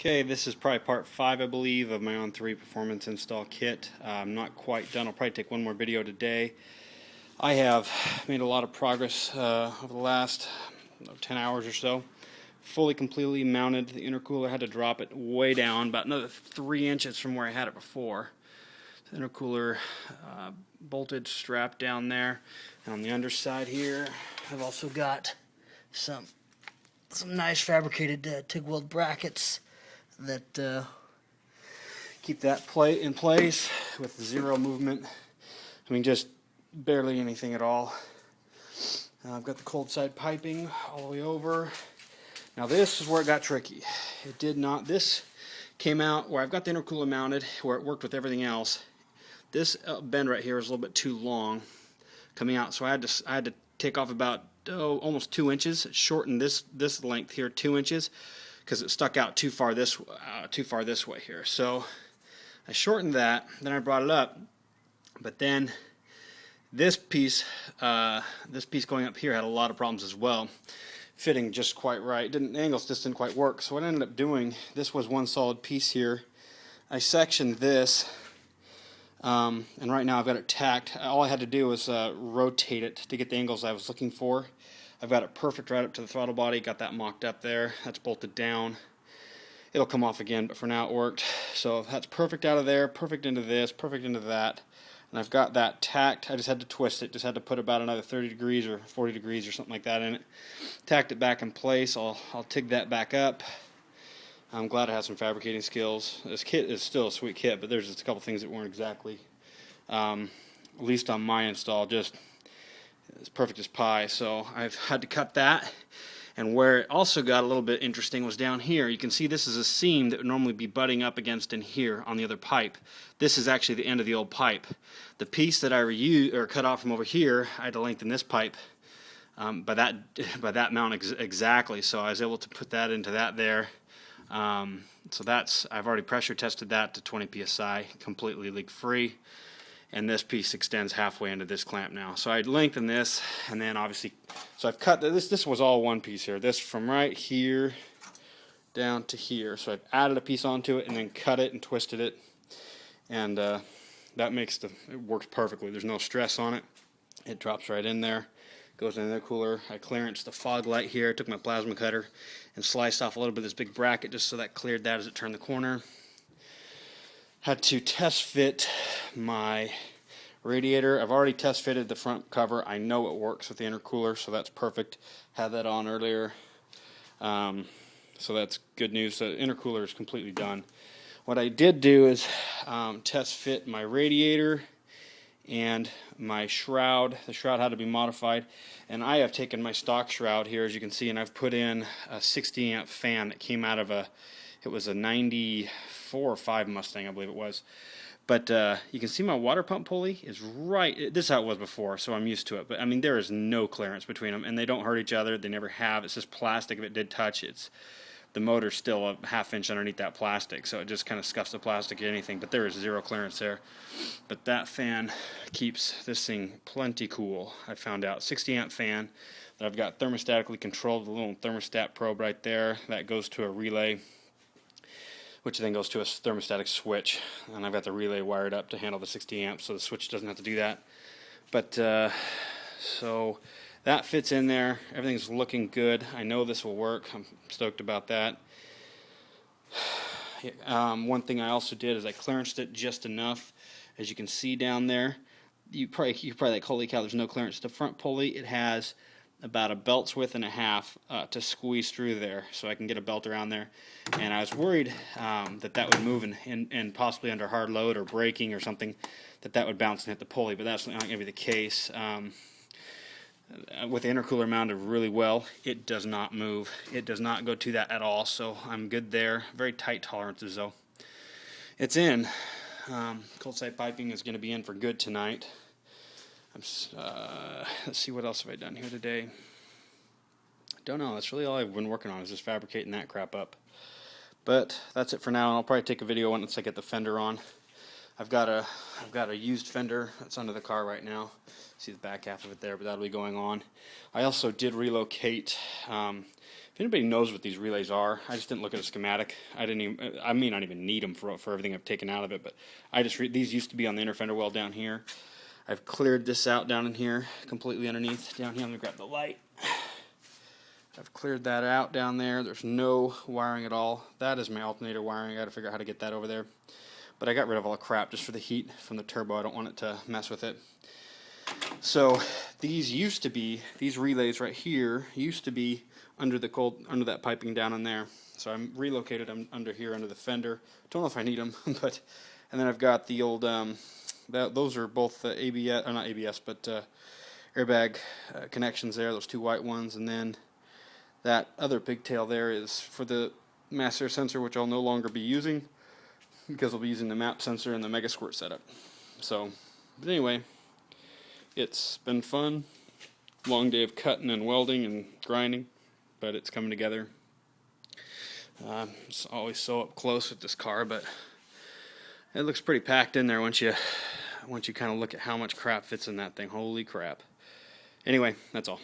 Okay, this is probably part 5, I believe, of my On3 performance install kit. I'm not quite done. I'll probably take one more video today. I have made a lot of progress over the last 10 hours or so. Fully, completely mounted the intercooler. Had to drop it way down, about another 3 inches from where I had it before. The intercooler bolted, strapped down there. And on the underside here, I've also got some nice fabricated TIG weld brackets that keep that plate in place with zero movement. I mean, just barely anything at all. I've got the cold side piping all the way over. Now this is where it got tricky. It did not, this came out where I've got the intercooler mounted, where it worked with everything else. This bend right here is a little bit too long coming out, so I had to take off about almost 2 inches, shorten this length here 2 inches, because it stuck out too far this way here. So I shortened that, then I brought it up, but then this piece going up here had a lot of problems as well, fitting just quite right. The angles just didn't quite work. So what I ended up doing, this was one solid piece here. I sectioned this, and right now I've got it tacked. All I had to do was rotate it to get the angles I was looking for. I've got it perfect right up to the throttle body, got that mocked up there. That's bolted down. It'll come off again, but for now it worked. So that's perfect out of there, perfect into this, perfect into that. And I've got that tacked. I just had to twist it, just had to put about another 30 degrees or 40 degrees or something like that in it. Tacked it back in place. I'll TIG that back up. I'm glad I have some fabricating skills. This kit is still a sweet kit, but there's just a couple things that weren't exactly, at least on my install, just as perfect as pie. So I've had to cut that. And where it also got a little bit interesting was down here. You can see this is a seam that would normally be butting up against in here on the other pipe. This is actually the end of the old pipe. The piece that I cut off from over here, I had to lengthen this pipe by that mount exactly. So I was able to put that into that there. So I've already pressure tested that to 20 psi, completely leak free. And this piece extends halfway into this clamp now. So I'd lengthen this, and then obviously, so I've cut this. This was all one piece here. This from right here down to here. So I've added a piece onto it and then cut it and twisted it, and that makes it works perfectly. There's no stress on it. It drops right in there, goes in the cooler. I clearanced the fog light here. I took my plasma cutter and sliced off a little bit of this big bracket just so that cleared that as it turned the corner. Had to test fit my radiator. I've already test fitted the front cover. I know it works with the intercooler, so that's perfect. Had that on earlier, so that's good news. The intercooler is completely done. What I did do is test fit my radiator and my shroud. The shroud had to be modified, and I have taken my stock shroud here, as you can see, and I've put in a 60 amp fan that came out of it was a 94 or 5 Mustang, I believe it was. But you can see my water pump pulley is right. This is how it was before, so I'm used to it. But I mean, there is no clearance between them, and they don't hurt each other. They never have. It's just plastic. If it did touch, the motor's still a ½ inch underneath that plastic, so it just kind of scuffs the plastic or anything. But there is zero clearance there. But that fan keeps this thing plenty cool. I found out 60 amp fan that I've got thermostatically controlled. The little thermostat probe right there that goes to a relay, which then goes to a thermostatic switch, and I've got the relay wired up to handle the 60 amps, so the switch doesn't have to do that. But so that fits in there. Everything's looking good. I know this will work. I'm stoked about that. One thing I also did is I clearanced it just enough. As you can see down there, you're probably like, holy cow, there's no clearance. The front pulley, it has about a belt's width and a half to squeeze through there, so I can get a belt around there. And I was worried that would move and possibly under hard load or braking or something, that would bounce and hit the pulley, but that's not going to be the case. With the intercooler mounted really well, it does not move. It does not go to that at all, so I'm good there. Very tight tolerances though. It's in. Cold side piping is going to be in for good tonight. Let's see, what else have I done here today. Don't know. That's really all I've been working on, is just fabricating that crap up. But that's it for now, and I'll probably take a video once I get the fender on. I've got a used fender that's under the car right now. See the back half of it there, but that'll be going on. I also did relocate If anybody knows what these relays are, I just didn't look at a schematic. I may not even need them for everything I've taken out of it, but these used to be on the inner fender well down here. I've cleared this out down in here, completely underneath. Down here, I'm going to grab the light. I've cleared that out down there. There's no wiring at all. That is my alternator wiring. I got to figure out how to get that over there. But I got rid of all the crap just for the heat from the turbo. I don't want it to mess with it. So these relays right here used to be under that piping down in there. So I'm relocated them under here under the fender. Don't know if I need them, but and then I've got the old those are both ABS, or not ABS, but airbag connections there. Those two white ones, and then that other pigtail there is for the mass air sensor, which I'll no longer be using because I'll be using the map sensor and the Mega Squirt setup. So, but anyway, it's been fun. Long day of cutting and welding and grinding, but it's coming together. It's always so up close with this car, but it looks pretty packed in there once you kind of look at how much crap fits in that thing. Holy crap. Anyway, that's all.